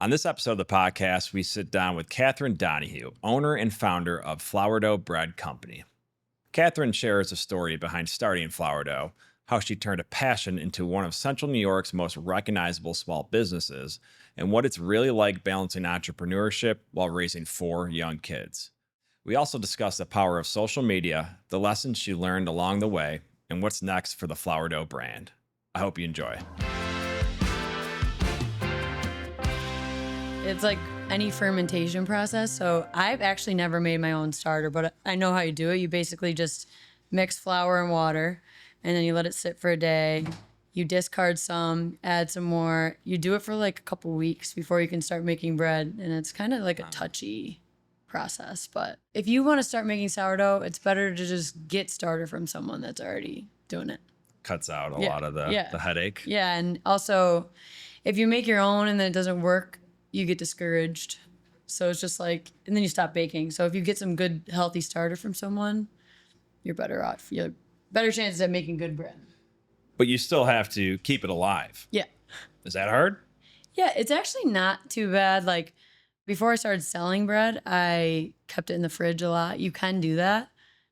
On this episode of the podcast, we sit down with Catherine Donahue, owner and founder of Flourdough Bread Company. Catherine shares the story behind starting Flourdough, how she turned a passion into one of Central New York's most recognizable small businesses, and what it's really like balancing entrepreneurship while raising 4 young kids. We also discuss the power of social media, the lessons she learned along the way, and what's next for the Flourdough brand. I hope you enjoy. It's like any fermentation process. So I've actually never made my own starter, but I know how you do it. You basically just mix flour and water, and then you let it sit for a day. You discard some, add some more. You do it for like a couple weeks before you can start making bread. And it's kind of like a touchy process. But if you want to start making sourdough, it's better to just get started from someone that's already doing it. Cuts out a lot of the headache. Yeah. And also, if you make your own and then it doesn't work, you get discouraged. So it's just like, and then you stop baking. So if you get some good, healthy starter from someone, you're better off. You have better chances at making good bread. But you still have to keep it alive. Yeah. Is that hard? Yeah, it's actually not too bad. Like before I started selling bread, I kept it in the fridge a lot. You can do that.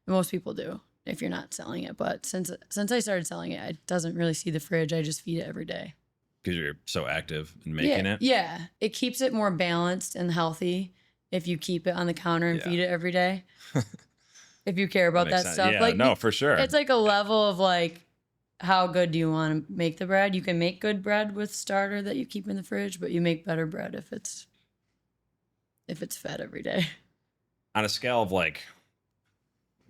Most people do if you're not selling it. But since I started selling it, it doesn't really see the fridge. I just feed it every day. Because you're so active in making it? Yeah. It keeps it more balanced and healthy if you keep it on the counter and feed it every day. If you care about that stuff. Yeah, like, no, for sure. It's like a level of like, how good do you want to make the bread? You can make good bread with starter that you keep in the fridge, but you make better bread if it's fed every day. On a scale of like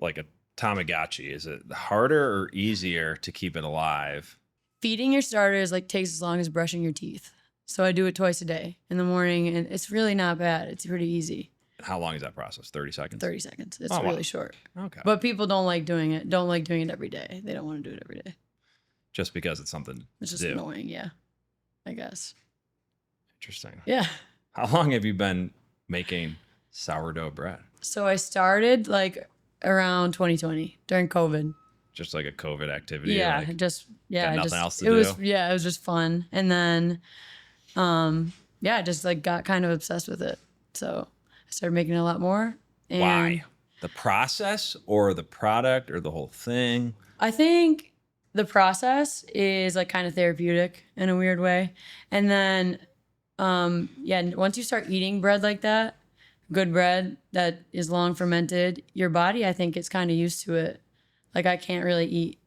a Tamagotchi, is it harder or easier to keep it alive? Feeding your starters takes as long as brushing your teeth. So I do it twice a day in the morning, and it's really not bad. It's pretty easy. How long is that process? 30 seconds? 30 seconds. It's really short. Okay. But people don't like doing it. Don't like doing it every day. They don't want to do it every day. Just because it's something it's just annoying, yeah, I guess. Interesting. Yeah. How long have you been making sourdough bread? So I started around 2020 during COVID. Just like a COVID activity? Yeah, nothing else to do? It was just fun. And then, I just got kind of obsessed with it. So I started making a lot more. And why? The process or the product or the whole thing? I think the process is kind of therapeutic in a weird way. And then, once you start eating bread like that, good bread that is long fermented, your body, I think, gets kind of used to it. I can't really eat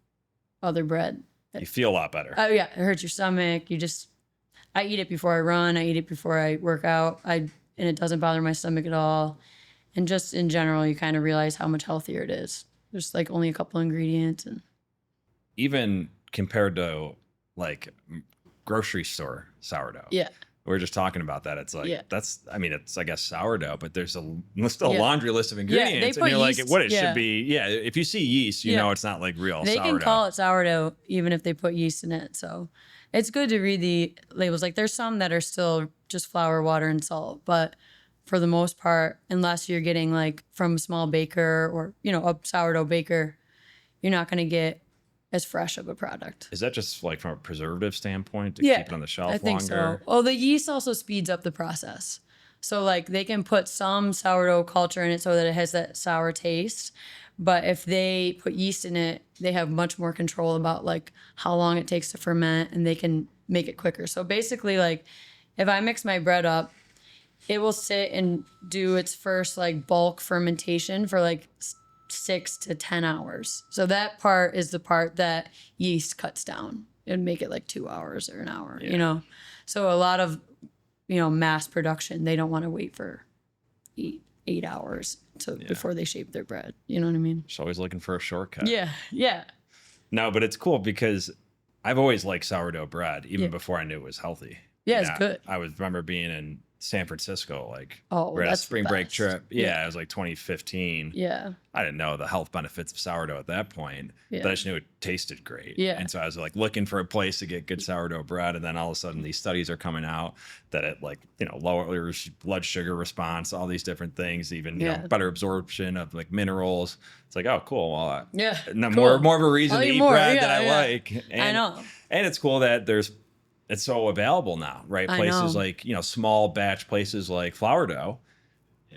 other bread. You feel a lot better. Oh yeah, it hurts your stomach. I eat it before I run. I eat it before I work out. And it doesn't bother my stomach at all. And just in general, you kind of realize how much healthier it is. There's only a couple ingredients, and even compared to grocery store sourdough. Yeah. We were just talking about that. It's it's, I guess, sourdough, but there's still a Yeah. laundry list of ingredients. they put and you're yeast, what it should be. Yeah. If you see yeast, you know it's not real They sourdough. can call it sourdough even if they put yeast in it. So it's good to read the labels. There's some that are still just flour, water, and salt. But for the most part, unless you're getting from a small baker or, a sourdough baker, you're not going to get as fresh of a product. Is that just from a preservative standpoint to keep it on the shelf longer? I think so. Well, the yeast also speeds up the process. So they can put some sourdough culture in it so that it has that sour taste. But if they put yeast in it, they have much more control about how long it takes to ferment, and they can make it quicker. So basically, if I mix my bread up, it will sit and do its first bulk fermentation for 6 to 10 hours. So that part is the part that yeast cuts down and make it 2 hours or an hour, So a lot of, mass production, they don't want to wait for 8 hours before they shape their bread. You know what I mean? Just always looking for a shortcut. Yeah. Yeah. No, but it's cool because I've always liked sourdough bread, even before I knew it was healthy. Yeah, it's good. I remember being in San Francisco, we're at a spring break trip. Yeah. It was 2015. Yeah. I didn't know the health benefits of sourdough at that point, but I just knew it tasted great. Yeah. And so I was looking for a place to get good sourdough bread. And then all of a sudden these studies are coming out that it lowers blood sugar response, all these different things, even better absorption of minerals. It's oh, cool. Well, cool. more of a reason to eat bread that I like. I know. And it's cool that there's it's so available now, right? I Places know. like, small batch places like flour dough,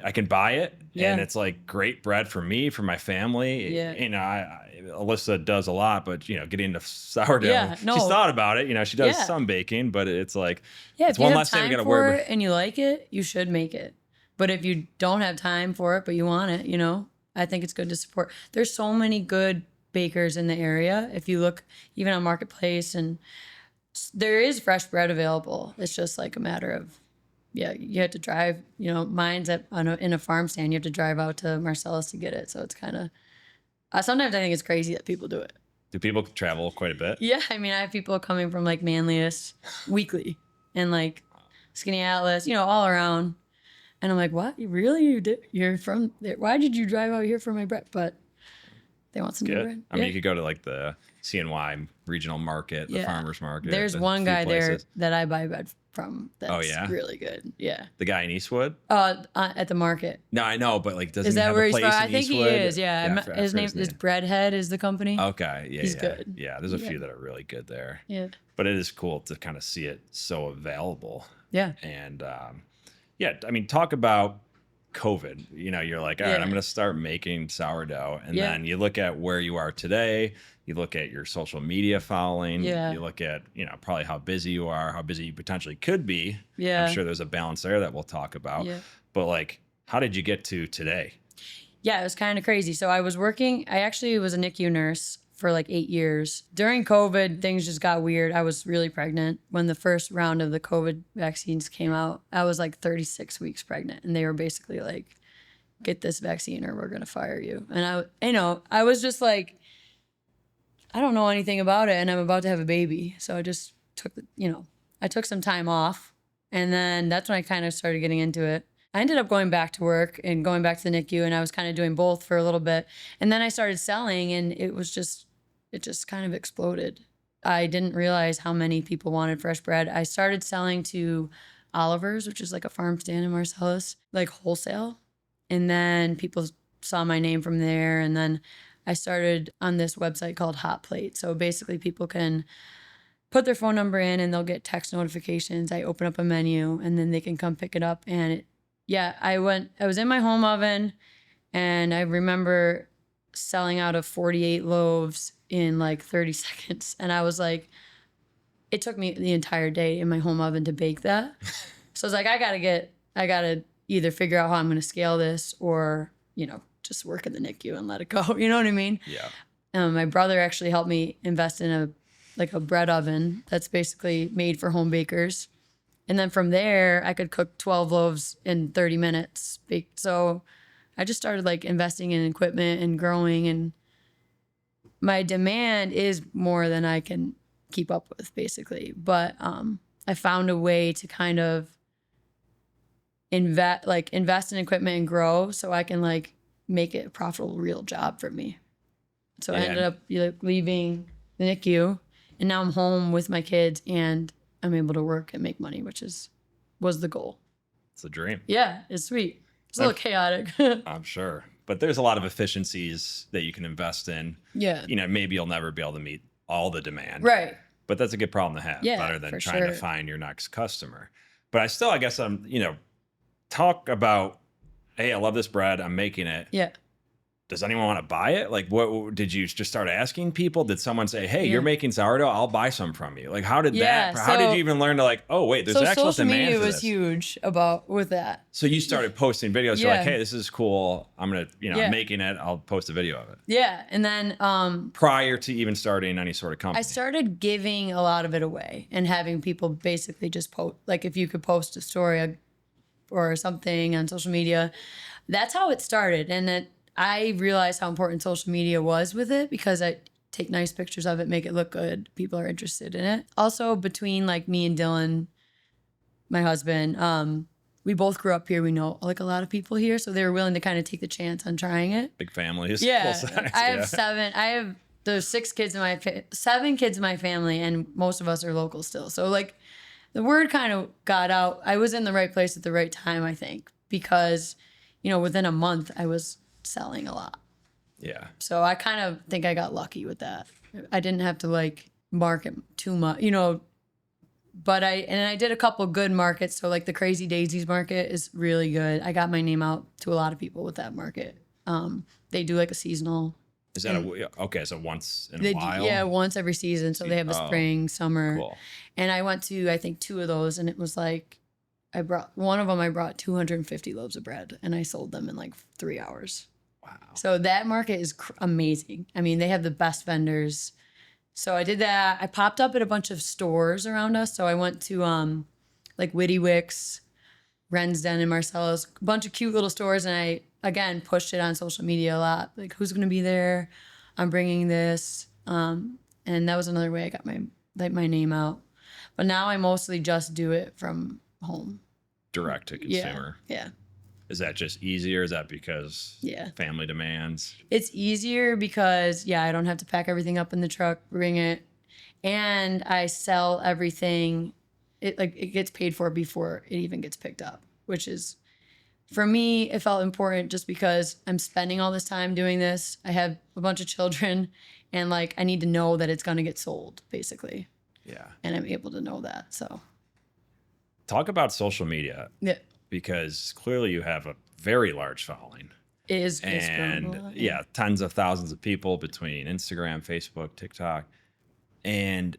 I can buy it, Yeah. and it's like great bread for me, for my family. Yeah. Alyssa does a lot, but getting into sourdough, Yeah, she's no. thought about it. She does Yeah. some baking, but it's like, Yeah, it's if you one have less thing we time got to for worry it and you like it, you should make it. But if you don't have time for it, but you want it, I think it's good to support. There's so many good bakers in the area. If you look even on Marketplace, and there is fresh bread available. It's just like a matter of, you have to drive, mine's in a farm stand. You have to drive out to Marcellus to get it. So it's kind of, sometimes I think it's crazy that people do it. Do people travel quite a bit? Yeah, I mean, I have people coming from like Manlius weekly and like Skinny Atlas, all around. And I'm like, what? Really? You're from there? Why did you drive out here for my bread? But they want some good bread. I mean, you could go to like the CNY regional market, the farmers market. There's one guy there that I buy bread from. That's really good. Yeah. The guy in Eastwood? At the market. No, I know, but like, doesn't is he that have where a he's place from? in I think Eastwood? he is. Yeah. His name is Breadhead is the company. Okay. Yeah. He's good. Yeah. There's a few that are really good there. Yeah. But it is cool to kind of see it so available. Yeah. And I mean, talk about COVID. You're like, all right, I'm going to start making sourdough. And then you look at where you are today. You look at your social media following. You look at, probably how busy you are, how busy you potentially could be. Yeah. I'm sure there's a balance there that we'll talk about. Yeah. But like, how did you get to today? Yeah, it was kind of crazy. So I actually was a NICU nurse for like 8 years. During COVID, things just got weird. I was really pregnant. When the first round of the COVID vaccines came out, I was like 36 weeks pregnant. And they were basically like, get this vaccine or we're going to fire you. And I was just like, I don't know anything about it and I'm about to have a baby. So I just took I took some time off, and then that's when I kind of started getting into it. I ended up going back to work and going back to the NICU, and I was kind of doing both for a little bit. And then I started selling, and it just kind of exploded. I didn't realize how many people wanted fresh bread. I started selling to Oliver's, which is like a farm stand in Marcellus, like wholesale. And then people saw my name from there. And then I started on this website called Hot Plate. So basically people can put their phone number in and they'll get text notifications. I open up a menu and then they can come pick it up. And I was in my home oven, and I remember selling out of 48 loaves in like 30 seconds. And I was like, it took me the entire day in my home oven to bake that. So I was like, I gotta either figure out how I'm gonna scale this or, just work in the NICU and let it go. You know what I mean? Yeah. My brother actually helped me invest in a bread oven that's basically made for home bakers. And then from there, I could cook 12 loaves in 30 minutes. So I just started like investing in equipment and growing, and my demand is more than I can keep up with, basically. But I found a way to kind of invest in equipment and grow so I can like make it a profitable real job for me. So I ended up leaving the NICU, and now I'm home with my kids and I'm able to work and make money, which was the goal. It's a dream. Yeah, it's sweet. It's a little chaotic. I'm sure. But there's a lot of efficiencies that you can invest in. Yeah. Maybe you'll never be able to meet all the demand. Right. But that's a good problem to have. Yeah, better than for trying to find your next customer. But I guess I'm, talk about, hey, I love this bread. I'm making it. Yeah. Does anyone want to buy it? Like, what did you just start asking people? Did someone say, hey, you're making sourdough, I'll buy some from you? Like, how did how did you even learn to like, oh, wait, there's actual social demand media for was this? huge with that. So you started posting videos. You're like, hey, this is cool. I'm going to, I'm making it. I'll post a video of it. Yeah. And then prior to even starting any sort of company, I started giving a lot of it away and having people basically just post, like if you could post a story or something on social media. That's how it started. And I realized how important social media was with it, because I take nice pictures of it, make it look good. People are interested in it. Also, between like me and Dylan, my husband, we both grew up here. We know like a lot of people here, so they were willing to kind of take the chance on trying it. Big families. Yeah, full size, there's 7 kids in my family, and most of us are local still. So like the word kind of got out. I was in the right place at the right time, I think, because within a month I was selling a lot. Yeah. So I kind of think I got lucky with that. I didn't have to like market too much, But I did a couple good markets. So like the Crazy Daisies market is really good. I got my name out to a lot of people with that market. They do like a seasonal. Is that okay? So once in a while? Yeah, once every season. So they have the spring, summer. Cool. And I went to, I think, 2 of those, and it was like, I brought 250 loaves of bread, and I sold them in like 3 hours. Wow. So that market is amazing. I mean, they have the best vendors. So I did that. I popped up at a bunch of stores around us. So I went to like Witty Wicks, Rensden, and Marcellus, a bunch of cute little stores, and I again pushed it on social media a lot. Like, who's going to be there? I'm bringing this, and that was another way I got my name out. But now I mostly just do it from home. Direct to consumer. Yeah. Is that just easier? Is that because family demands? It's easier because, I don't have to pack everything up in the truck, bring it, and I sell everything. It gets paid for before it even gets picked up, which is, for me, it felt important just because I'm spending all this time doing this. I have a bunch of children, and like I need to know that it's going to get sold, basically. Yeah. And I'm able to know that. So talk about social media. Yeah. Because clearly you have a very large following. It is. And tens of thousands of people between Instagram, Facebook, TikTok. And,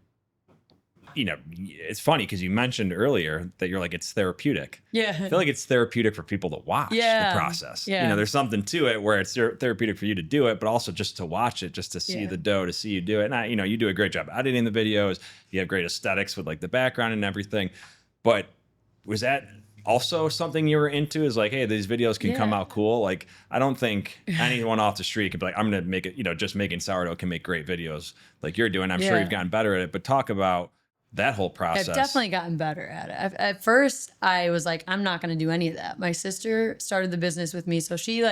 it's funny because you mentioned earlier that you're like, it's therapeutic. Yeah. I feel like it's therapeutic for people to watch the process. Yeah. There's something to it where it's therapeutic for you to do it, but also just to watch it, just to see the dough, to see you do it. And, you do a great job editing the videos. You have great aesthetics with like the background and everything. But was that also something you were into, is like, hey, these videos can come out cool? Like, I don't think anyone off the street could be like, I'm going to make it, just making sourdough can make great videos like you're doing. I'm sure you've gotten better at it, but talk about that whole process. I've definitely gotten better at it. At first, I was like, I'm not going to do any of that. My sister started the business with me, so she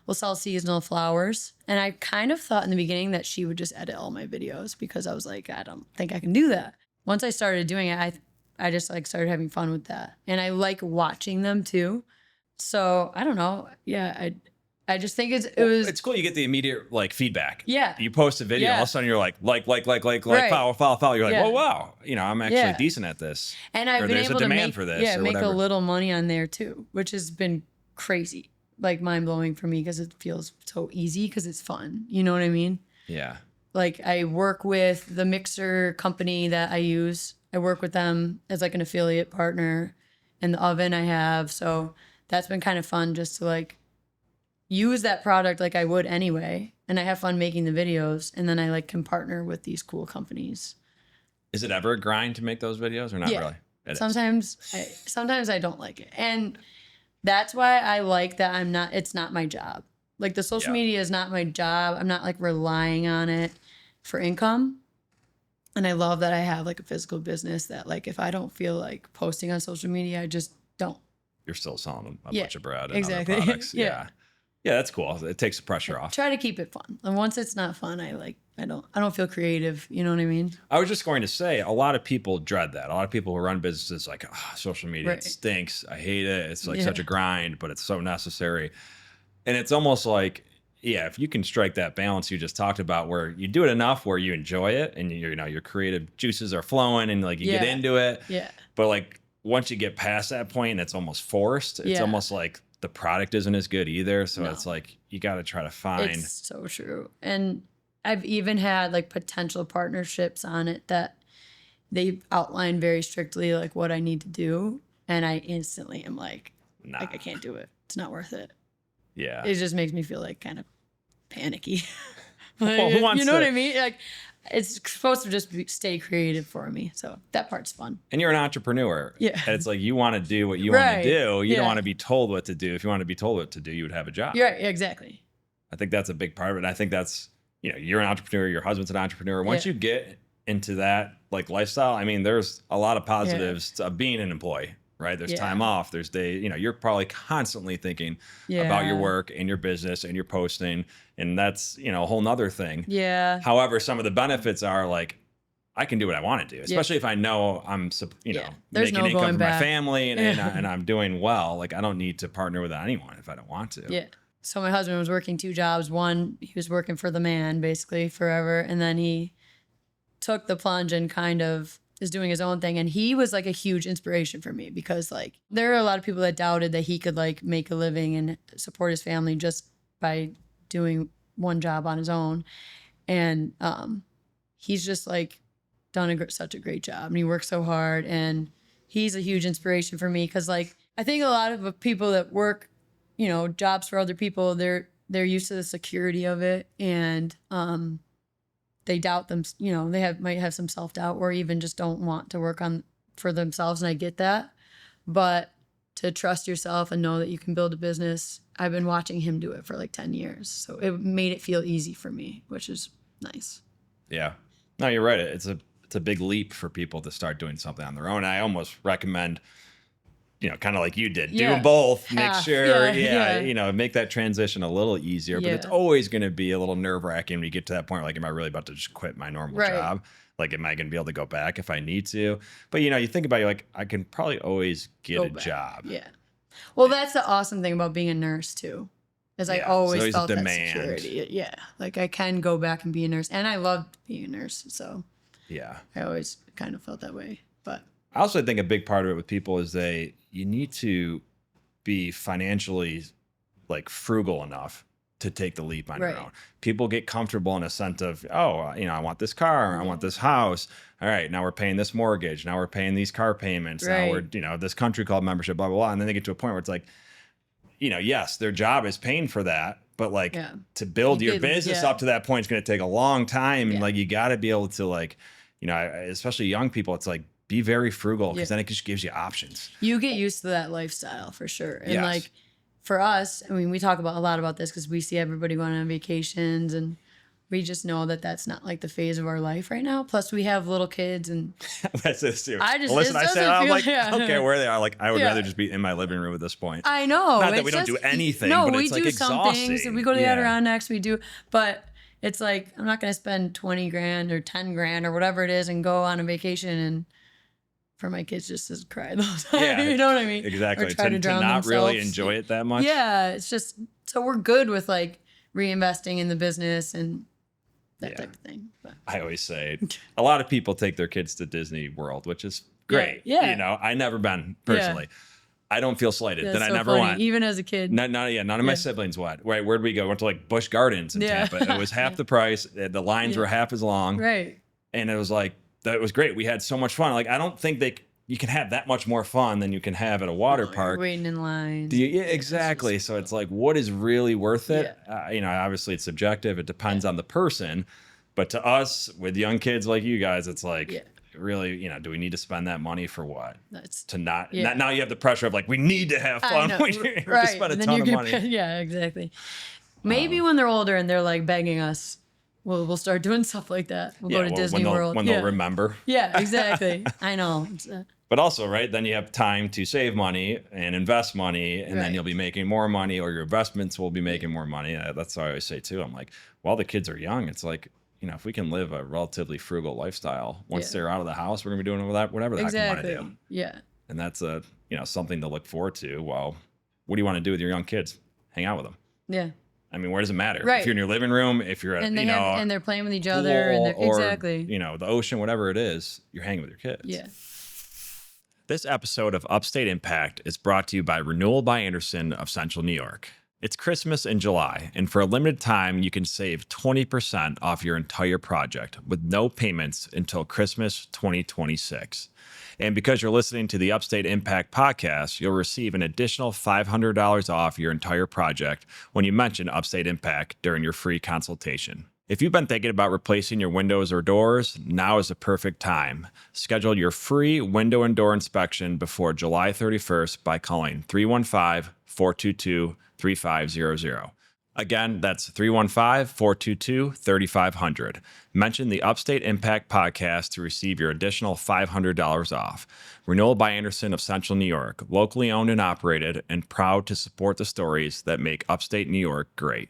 will sell seasonal flowers. And I kind of thought in the beginning that she would just edit all my videos because I was like, I don't think I can do that. Once I started doing it, I just started having fun with that. And I like watching them too. So I don't know. Yeah, I just think it's cool. You get the immediate feedback. Yeah. You post a video, all of a sudden you're like, right. follow. You're like, oh wow, I'm actually decent at this. And I've been able to make whatever. a little money on there too, which has been crazy, mind blowing for me because it feels so easy because it's fun. You know what I mean? Yeah. Like I work with the mixer company that I use. I work with them as an affiliate partner in the oven I have. So that's been kind of fun just to use that product like I would anyway. And I have fun making the videos. And then I can partner with these cool companies. Is it ever a grind to make those videos or not really? Sometimes I don't like it. And that's why I like that it's not my job. The social media is not my job. I'm not relying on it for income. And I love that I have a physical business that if I don't feel like posting on social media, I just don't. You're still selling them a bunch of bread and exactly. other products. Yeah, that's cool. It takes the pressure off. Try to keep it fun. And once it's not fun, I don't feel creative. You know what I mean? I was just going to say, a lot of people dread that. A lot of people who run businesses social media, it stinks. I hate it. It's such a grind, but it's so necessary. And it's almost if you can strike that balance you just talked about, where you do it enough where you enjoy it and your creative juices are flowing and you get into it. Yeah. But once you get past that point and it's almost forced, it's almost like the product isn't as good either. So it's you got to try to find. It's so true. And I've even had potential partnerships on it that they outline very strictly what I need to do. And I instantly am nah. I can't do it. It's not worth it. Yeah. It just makes me feel panicky. Well, who wants you know what I mean? It's supposed to just stay creative for me. So that part's fun. And you're an entrepreneur. Yeah. And it's you want to do what you want to do. You don't want to be told what to do. If you want to be told what to do, you would have a job. Right. Exactly. I think that's a big part of it. And I think that's, you're an entrepreneur. Your husband's an entrepreneur. Once you get into that lifestyle, there's a lot of positives to being an employee. Right. There's time off. There's days, you're probably constantly thinking about your work and your business and your posting. And that's, a whole nother thing. Yeah. However, some of the benefits are I can do what I want to do, especially if I know I'm, making income for my family and I'm doing well. I don't need to partner with anyone if I don't want to. Yeah. So my husband was working 2 jobs. One, he was working for the man basically forever. And then he took the plunge and kind of is doing his own thing. And he was like a huge inspiration for me because like there are a lot of people that doubted that he could like make a living and support his family just by doing one job on his own. And he's just like done such a great job, and he works so hard, and he's a huge inspiration for me because like I think a lot of people that work, you know, jobs for other people, they're used to the security of it, and they doubt them, you know, might have some self-doubt or even just don't want to work for themselves, and I get that. But to trust yourself and know that you can build a business, I've been watching him do it for like 10 years. So it made it feel easy for me, which is nice. Yeah. No, you're right. It's a big leap for people to start doing something on their own. I almost recommend, you know, kind of like you did, do both, make sure, you know, make that transition a little easier, but it's always going to be a little nerve wracking when you get to that point. Like, am I really about to just quit my normal job? Like, am I going to be able to go back if I need to? But, you know, you think about it, you're like, I can probably always get a job. Yeah. Well, that's the awesome thing about being a nurse too, is I always felt that security. Yeah. Like I can go back and be a nurse, and I loved being a nurse. So yeah, I always kind of felt that way. But I also think a big part of it with people is you need to be financially like frugal enough to take the leap on your own. People get comfortable in a sense of, oh, you know, I want this car, I want this house. All right, now we're paying this mortgage. Now we're paying these car payments. Now we're, you know, this country club membership, blah, blah, blah. And then they get to a point where it's like, you know, yes, their job is paying for that, but like to build your business up to that point is going to take a long time. And like, you got to be able to like, you know, especially young people, it's like, be very frugal because then it just gives you options. You get used to that lifestyle for sure. And like for us, I mean, we talk a lot about this because we see everybody going on vacations, and we just know that that's not like the phase of our life right now. Plus we have little kids, and that's it too. Listen, I said, I'm like, okay, where they are. Like, I would rather just be in my living room at this point. I know. Not that we don't do anything, but it's like exhausting. No, we do some things. We go to the Adirondacks, we do, but it's like, I'm not going to spend 20 grand or 10 grand or whatever it is and go on a vacation and for my kids just to cry the whole time. You know what I mean? Exactly. Or try to not really enjoy it that much. Yeah. It's just, so we're good with like reinvesting in the business and that type of thing. But I always say a lot of people take their kids to Disney World, which is great. Yeah. You know, I never been personally. I don't feel slighted that I never went. Even as a kid. None of my siblings went. Right. Where'd we go? Went to like Busch Gardens in Tampa. It was half the price. The lines were half as long. Right. And it was like, that was great. We had so much fun. Like, I don't think you can have that much more fun than you can have at a water park. Waiting in line. Yeah, exactly. So it's like, what is really worth it? You know, obviously it's subjective. It depends on the person. But to us, with young kids like you guys, it's like, really, you know, do we need to spend that money for what? Now you have the pressure of like, we need to have fun. We need to spend a ton of money. Yeah, exactly. Maybe when they're older and they're like begging us, we'll start doing stuff like that. We'll go to Disney World. When they'll remember. Yeah, exactly. I know. But also, right, then you have time to save money and invest money, and then you'll be making more money, or your investments will be making more money. That's what I always say, too. I'm like, while the kids are young, it's like, you know, if we can live a relatively frugal lifestyle, once they're out of the house, we're going to be doing whatever the heck we want to do. Yeah. And that's something to look forward to. Well, what do you want to do with your young kids? Hang out with them. Yeah. I mean, where does it matter? Right. If you're in your living room, if you're at, and they're playing with each other, and exactly, you know, the ocean, whatever it is, you're hanging with your kids. Yeah. This episode of Upstate Impact is brought to you by Renewal by Anderson of Central New York. It's Christmas in July, and for a limited time, you can save 20% off your entire project with no payments until Christmas 2026. And because you're listening to the Upstate Impact Podcast, you'll receive an additional $500 off your entire project when you mention Upstate Impact during your free consultation. If you've been thinking about replacing your windows or doors, now is the perfect time. Schedule your free window and door inspection before July 31st by calling 315-422-3500. Again, that's 315-422-3500. Mention the Upstate Impact Podcast to receive your additional $500 off. Renewal by Anderson of Central New York, locally owned and operated, and proud to support the stories that make Upstate New York great.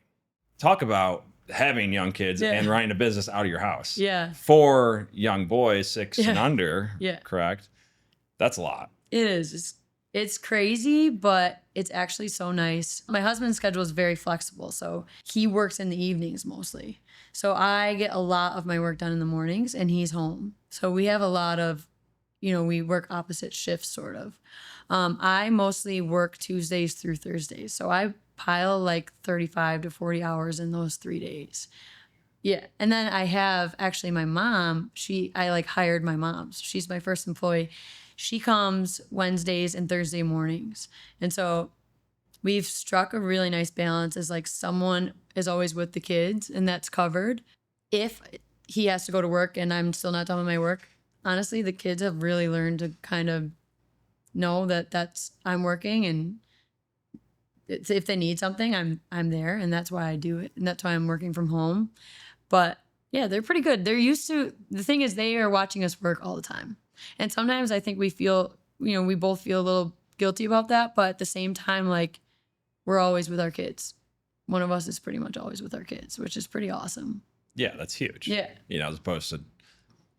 Talk about having young kids and running a business out of your house. Yeah. For young boys, 6 and under, correct? That's a lot. It is. It's crazy, but it's actually so nice. My husband's schedule is very flexible, so he works in the evenings mostly. So I get a lot of my work done in the mornings, and he's home. So we have a lot of we work opposite shifts sort of. I mostly work Tuesdays through Thursdays. So I pile like 35 to 40 hours in those 3 days. Yeah. And then I have actually my mom, I like hired my mom. So she's my first employee. She comes Wednesdays and Thursday mornings. And so we've struck a really nice balance as like someone is always with the kids and that's covered. If he has to go to work and I'm still not done with my work, honestly, the kids have really learned to kind of know that I'm working, and if they need something, I'm there, and that's why I do it. And that's why I'm working from home. But yeah, they're pretty good. They're used to, the thing is they are watching us work all the time. And sometimes I think we both feel a little guilty about that, but at the same time, like, we're always with our kids. One of us is pretty much always with our kids, which is pretty awesome. Yeah, that's huge. Yeah. As opposed to,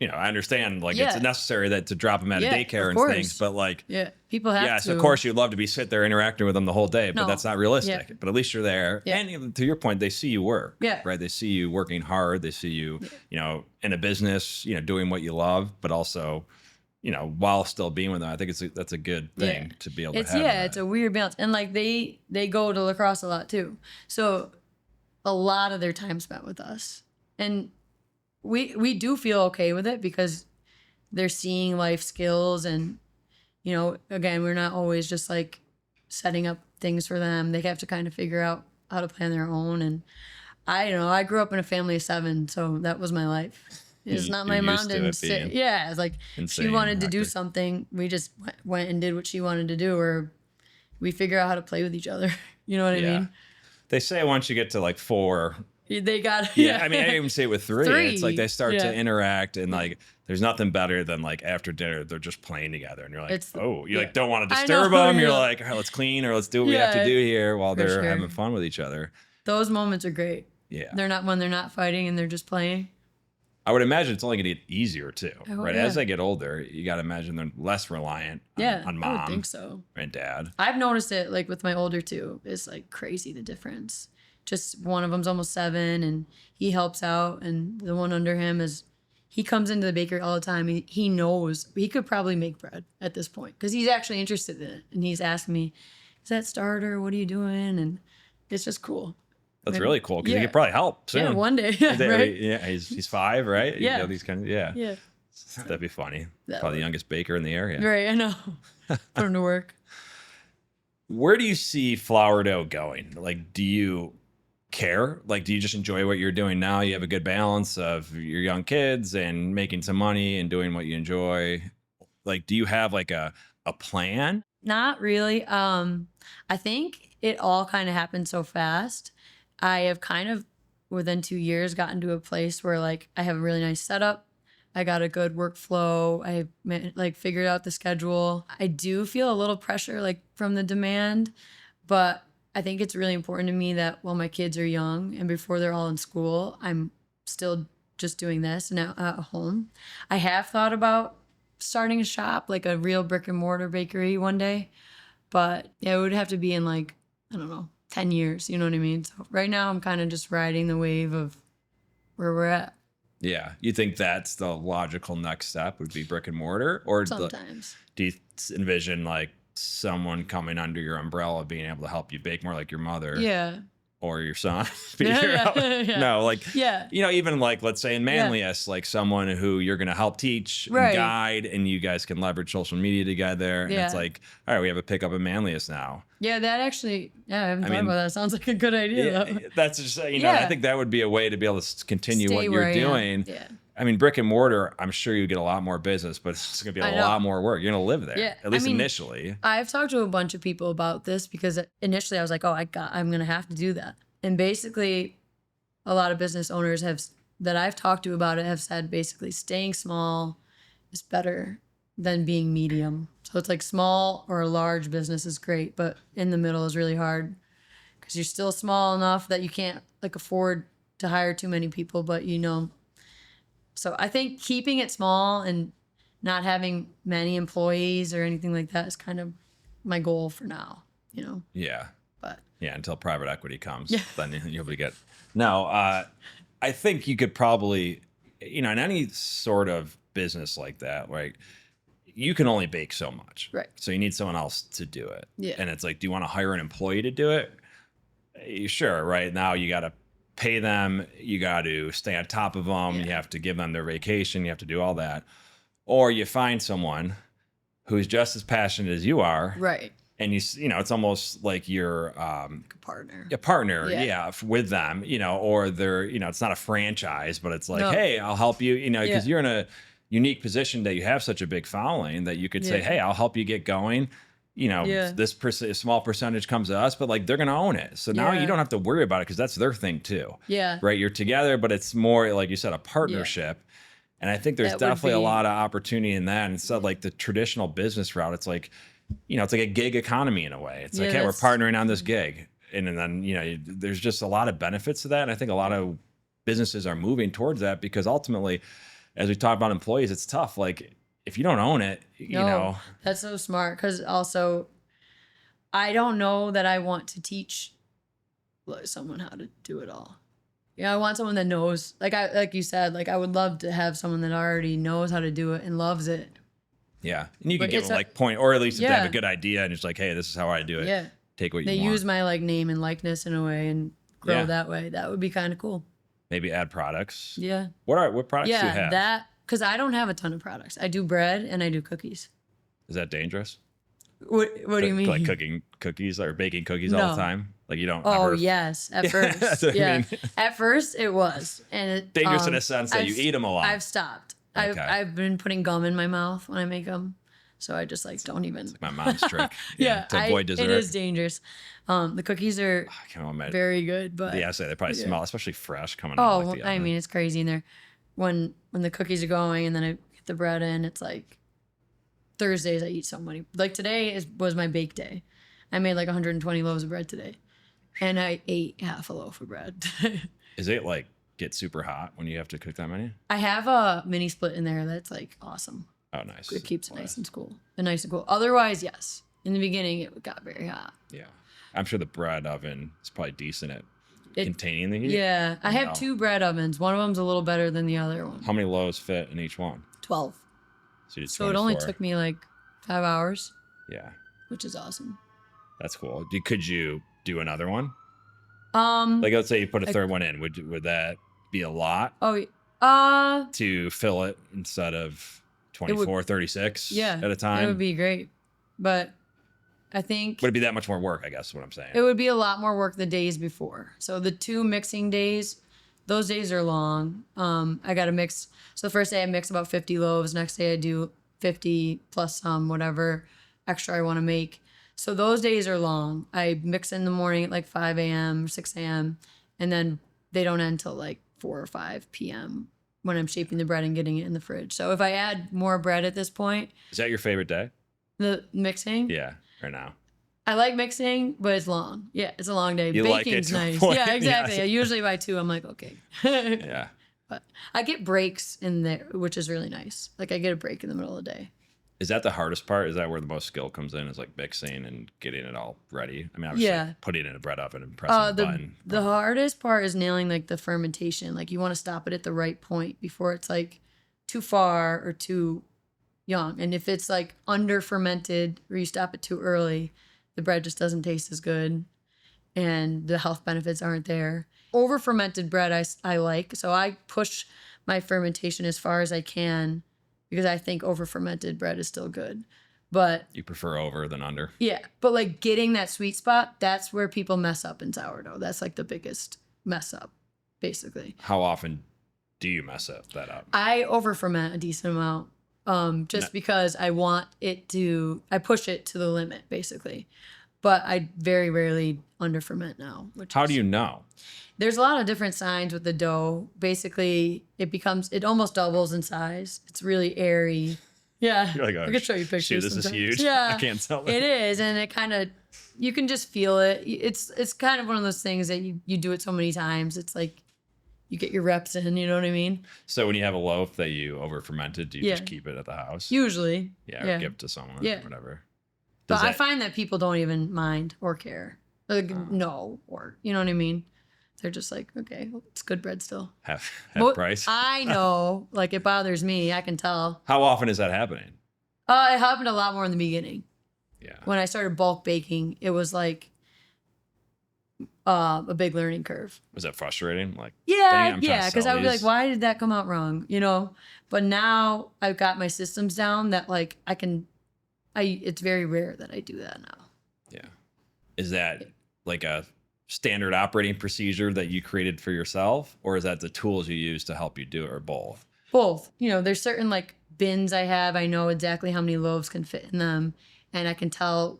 I understand like it's necessary to drop them at a daycare and things, but like, people have to. Yes, of course you'd love to be sit there interacting with them the whole day, but that's not realistic. Yeah. But at least you're there. Yeah. And to your point, they see you work, Yeah. right? They see you working hard. They see you, in a business, doing what you love, but also, while still being with them. I think that's a good thing to be able to have. Yeah, it's a weird balance. And like they go to lacrosse a lot too. So a lot of their time spent with us. And we do feel okay with it because they're seeing life skills, and again, we're not always just like setting up things for them. They have to kind of figure out how to plan their own. And I grew up in a family of 7, so that was my life. It's not my mom didn't sit. Yeah, it's like she wanted to do something. We just went and did what she wanted to do, or we figure out how to play with each other. You know what I mean? They say once you get to like 4, they got. Yeah, I mean, I even say it with 3. It's like they start to Yeah. interact, and like there's nothing better than like after dinner they're just playing together, and you're like, you like don't want to disturb them. You're like, all right, let's clean or let's do what we have to do here while they're having fun with each other. Those moments are great. Yeah, they're not fighting and they're just playing. I would imagine it's only going to get easier too, right? Yeah. As they get older, you got to imagine they're less reliant on mom. I would think so. And dad. I've noticed it like with my older 2. It's like crazy the difference. Just one of them's almost 7 and he helps out, and the one under him he comes into the bakery all the time. He knows he could probably make bread at this point because he's actually interested in it, and he's asking me, "Is that starter? What are you doing?" And it's just cool. That's really cool because he could probably help soon. Yeah, one day. Right? Yeah, he's 5, right? Yeah. These kind of yeah. That'd be funny. Probably the youngest baker in the area. Right, I know. Put him to work. Where do you see flour dough going? Like, do you care? Like, do you just enjoy what you're doing now? You have a good balance of your young kids and making some money and doing what you enjoy. Like, do you have like a plan? Not really. I think it all kind of happened so fast. I have kind of within 2 years gotten to a place where like I have a really nice setup. I got a good workflow. I like figured out the schedule. I do feel a little pressure like from the demand, but I think it's really important to me that while my kids are young and before they're all in school, I'm still just doing this and at home. I have thought about starting a shop, like a real brick and mortar bakery one day, but yeah, it would have to be in like, I don't know, 10 years, you know what I mean? So right now I'm kind of just riding the wave of where we're at. Yeah. You think that's the logical next step would be brick and mortar? Or sometimes. Do you envision like someone coming under your umbrella being able to help you bake more, like your mother? Yeah. Or your son? Yeah. No, like, yeah. Even like, let's say in manliest, like someone who you're going to help teach and guide, and you guys can leverage social media together. And it's like, all right, we have a pickup in manliest now. Yeah, that actually, I haven't thought about that. Sounds like a good idea. Yeah, that's just, I think that would be a way to be able to continue what you're doing. Yeah. I mean, brick and mortar, I'm sure you get a lot more business, but it's going to be a lot more work. You're going to live there, at least initially. I've talked to a bunch of people about this because initially I was like, I'm going to have to do that. And basically, a lot of business owners that I've talked to about it have said basically staying small is better than being medium. So it's like small or a large business is great, but in the middle is really hard because you're still small enough that you can't like afford to hire too many people, but So I think keeping it small and not having many employees or anything like that is kind of my goal for now, Yeah. But yeah, until private equity comes, then you'll be good. No, I think you could probably, in any sort of business like that, right? you can only bake so much. Right. So you need someone else to do it. Yeah. And it's like, do you want to hire an employee to do it? Sure. Right now you got to pay them. You got to stay on top of them. Yeah. You have to give them their vacation. You have to do all that. Or you find someone who's just as passionate as you are. Right. And you know, it's almost like you're A partner. a partner, Yeah. with them, you know, or they're, you know, it's not a franchise, but it's like, No. hey, I'll help you, you know, because Yeah. you're in a unique position that you have such a big following that you could say, Yeah. hey, I'll help you get going. You know, Yeah. this small percentage comes to us, but like they're going to own it. So now Yeah. you don't have to worry about it because that's their thing too. Yeah. Right. You're together, but it's more like you said, a partnership. And I think there's That would definitely a be- lot of opportunity in that. Instead of like the traditional business route, it's like, you know, it's like a gig economy in a way. It's like, Yeah, hey, we're that's- partnering on this gig. And then, you know, there's just a lot of benefits to that. And I think a lot of businesses are moving towards that because ultimately, as we talk about employees, it's tough. Like if you don't own it, you No, know, that's so smart. Because also, I don't know that I want to teach someone how to do it all. Yeah, I want someone that knows. Like you said, like I would love to have someone that already knows how to do it and loves it. yeah. And you can But give it's them a- like point, or at least if they have Yeah. a good idea and it's like, hey, this is how I do it. Yeah, Take what they you want. use my like name and likeness in a way and grow Yeah. that way. That would be kind of cool. Maybe add products. Yeah, What products do you yeah, have? that because I don't have a ton of products. I do bread and I do cookies. Is that dangerous? What do you mean? Like cooking cookies or baking cookies all the No. time? Like you don't Oh ever yes, at Yeah, first. that's what I Yeah, mean. at first it was, and it, dangerous in a sense that you I've- eat them a lot. I've stopped. Okay. I've been putting gum in my mouth when I make them, so I just like don't even. My mom's trick. Yeah, To avoid dessert. it is dangerous. The cookies are I can't imagine. very good, but Yeah, I say they probably Yeah. smell, especially fresh coming out. oh, Like the I oven. mean it's crazy in there. When the cookies are going and then I get the bread in, it's like Thursdays I eat so many. Like today was my bake day. I made like 120 loaves of bread today, and I ate half a loaf of bread. Is it like get super hot when you have to cook that many? I have a mini split in there that's like awesome. Oh, nice. It keeps it nice and cool. Otherwise, yes. In the beginning, it got very hot. Yeah, I'm sure the bread oven is probably decent at It- containing the heat. Yeah, I have No. 2 bread ovens. One of them's a little better than the other one. How many loaves fit in each one? 12. So you did So it only 24. took me like 5 hours, Yeah, which is awesome. that's cool. Could you do another one? Um. Like, let's say you put a third one in. Would that be a lot oh. to fill it instead of 24, 36 Yeah. at a time? It would be great, but I think Would it be that much more work? I guess is what I'm saying. it would be a lot more work the days before. So the 2 mixing days, those days are long. I got to mix. So the first day I mix about 50 loaves. Next day I do 50 plus some whatever extra I want to make. So those days are long. I mix in the morning at like 5 a.m., 6 a.m., and then they don't end till like 4 or 5 p.m. when I'm shaping the bread and getting it in the fridge. So if I add more bread at this point, Is that your favorite day? the mixing, Yeah, or now? I like mixing, but it's long. Yeah, it's a long day. You like it Baking's to a nice. point, Yeah, exactly. yes. Usually by 2, I'm like, okay. Yeah. But I get breaks in there, which is really nice. Like I get a break in the middle of the day. Is that the hardest part? Is that where the most skill comes in? Is like mixing and getting it all ready? I mean, obviously, Yeah. putting it in a bread oven and pressing the button. The hardest part is nailing like the fermentation. Like you want to stop it at the right point before it's like too far or too young. And if it's like under fermented or you stop it too early, the bread just doesn't taste as good and the health benefits aren't there. Over fermented bread I like. So I push my fermentation as far as I can because I think over fermented bread is still good. But You prefer over than under? yeah, but like getting that sweet spot, that's where people mess up in sourdough. That's like the biggest mess up, basically. How often do you mess that up? I over ferment a decent amount just because I want it to, I push it to the limit, basically. But I very rarely under ferment now. How do you know? There's a lot of different signs with the dough. Basically, it almost doubles in size. It's really airy. Yeah, You're like, oh, I can show you pictures. shoot, this is sometimes. huge. Yeah, I can't tell that. It is, and it kind of, you can just feel it. It's kind of one of those things that you do it so many times. It's like you get your reps in. You know what I mean? So when you have a loaf that you over fermented, do you just Yeah. keep it at the house? Usually. Or give it to someone Yeah. or whatever. But Does I that- find that people don't even mind or care. Like, no, or you know what I mean? They're just like, okay, well, it's good bread still. half Well, price? I know, like it bothers me. I can tell. How often is that happening? It happened a lot more in the beginning. Yeah. When I started bulk baking, it was like a big learning curve. Was that frustrating? Like, yeah, because I would be like, why did that come out wrong? But now I've got my systems down that like it's very rare that I do that now. Yeah. Is that like a standard operating procedure that you created for yourself, or is that the tools you use to help you do it, or both? Both. There's certain like bins I have. I know exactly how many loaves can fit in them, and I can tell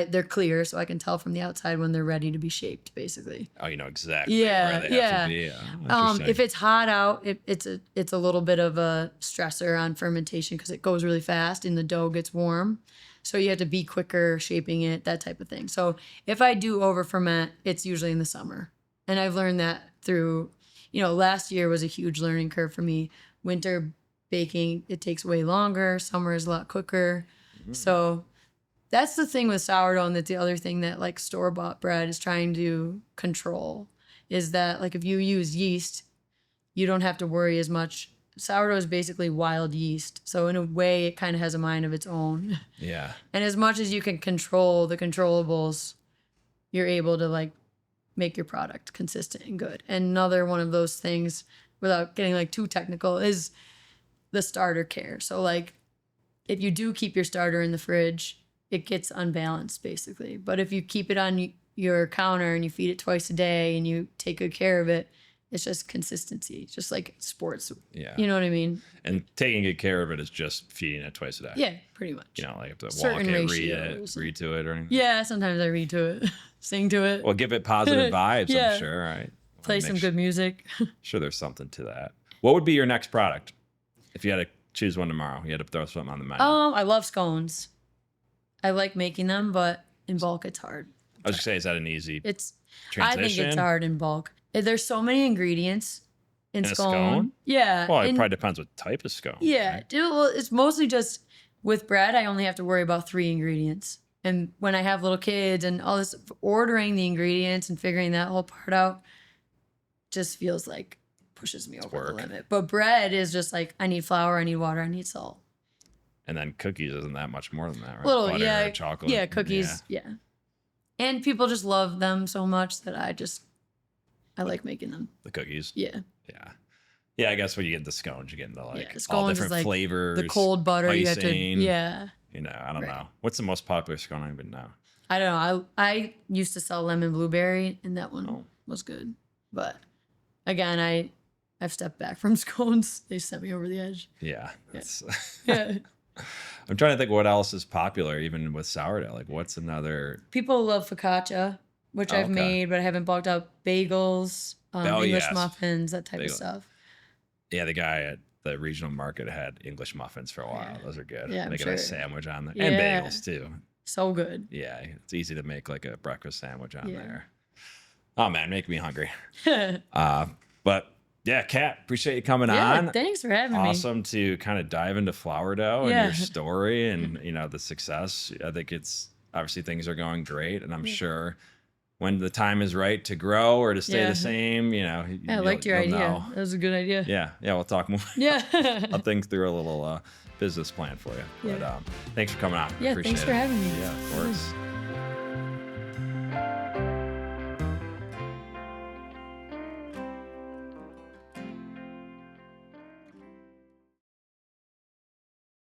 they're clear, so I can tell from the outside when they're ready to be shaped, basically. Oh, you know exactly where they have to be. If it's hot out, it's a little bit of a stressor on fermentation because it goes really fast and the dough gets warm. So you have to be quicker shaping it, that type of thing. So if I do over ferment, it's usually in the summer. And I've learned that through, last year was a huge learning curve for me. Winter baking, it takes way longer. Summer is a lot quicker. Mm-hmm. So that's the thing with sourdough, and that's the other thing that like store-bought bread is trying to control, is that like if you use yeast, you don't have to worry as much. Sourdough is basically wild yeast. So in a way, it kind of has a mind of its own. Yeah. And as much as you can control the controllables, you're able to like make your product consistent and good. And another one of those things, without getting like too technical, is the starter care. So like if you do keep your starter in the fridge, it gets unbalanced basically. But if you keep it on your counter and you feed it twice a day and you take good care of it, it's just consistency, just like sports. Yeah. You know what I mean? And taking good care of it is just feeding it twice a day. Yeah, pretty much. Like you have to Certain walk it, ratios. read to it or anything. Yeah, sometimes I read to it, sing to it. Well, give it positive vibes, Yeah. I'm sure, right? Play some good music. Sure there's something to that. What would be your next product if you had to choose one tomorrow? You had to throw something on the menu. I love scones. I like making them, but in bulk it's hard. I was just say, is that an easy transition? I think it's hard in bulk. There's so many ingredients in a scone. Yeah. Well, it probably depends what type of scone. Yeah. Right? Well, it's mostly just with bread, I only have to worry about 3 ingredients. And when I have little kids and all this, ordering the ingredients and figuring that whole part out just feels like pushes me over the limit. But bread is just like, I need flour, I need water, I need salt. And then cookies isn't that much more than that, right? Little, Butter, yeah. chocolate. Yeah, cookies, yeah. And people just love them so much that I like making them. The cookies. Yeah. Yeah. Yeah, I guess when you get the scones, you get into like scones all different is like flavors. the cold butter icing, you have to, yeah. I don't know. What's the most popular scone? I don't even know. I don't know. I used to sell lemon blueberry, and that one was good. But again, I've stepped back from scones. They sent me over the edge. Yeah. Yeah. I'm trying to think what else is popular, even with sourdough. Like, what's another? People love focaccia, which I've made, but I haven't bulked out. Bagels, English muffins, that type of stuff. Yeah, the guy at the regional market had English muffins for a while. Those are good. Yeah, make a nice sandwich on there. And bagels, too. So good. Yeah, it's easy to make like a breakfast sandwich on there. Oh, man, make me hungry. But yeah, Kat, appreciate you coming on. Thanks for having me. Awesome to kind of dive into flour dough and your story and, the success. I think it's obviously things are going great. And I'm sure when the time is right to grow or to stay the same, I liked your idea. Know. That was a good idea. Yeah, we'll talk more. Yeah. I'll think through a little business plan for you. But thanks for coming on. Yeah, thanks for having me. Yeah, of course.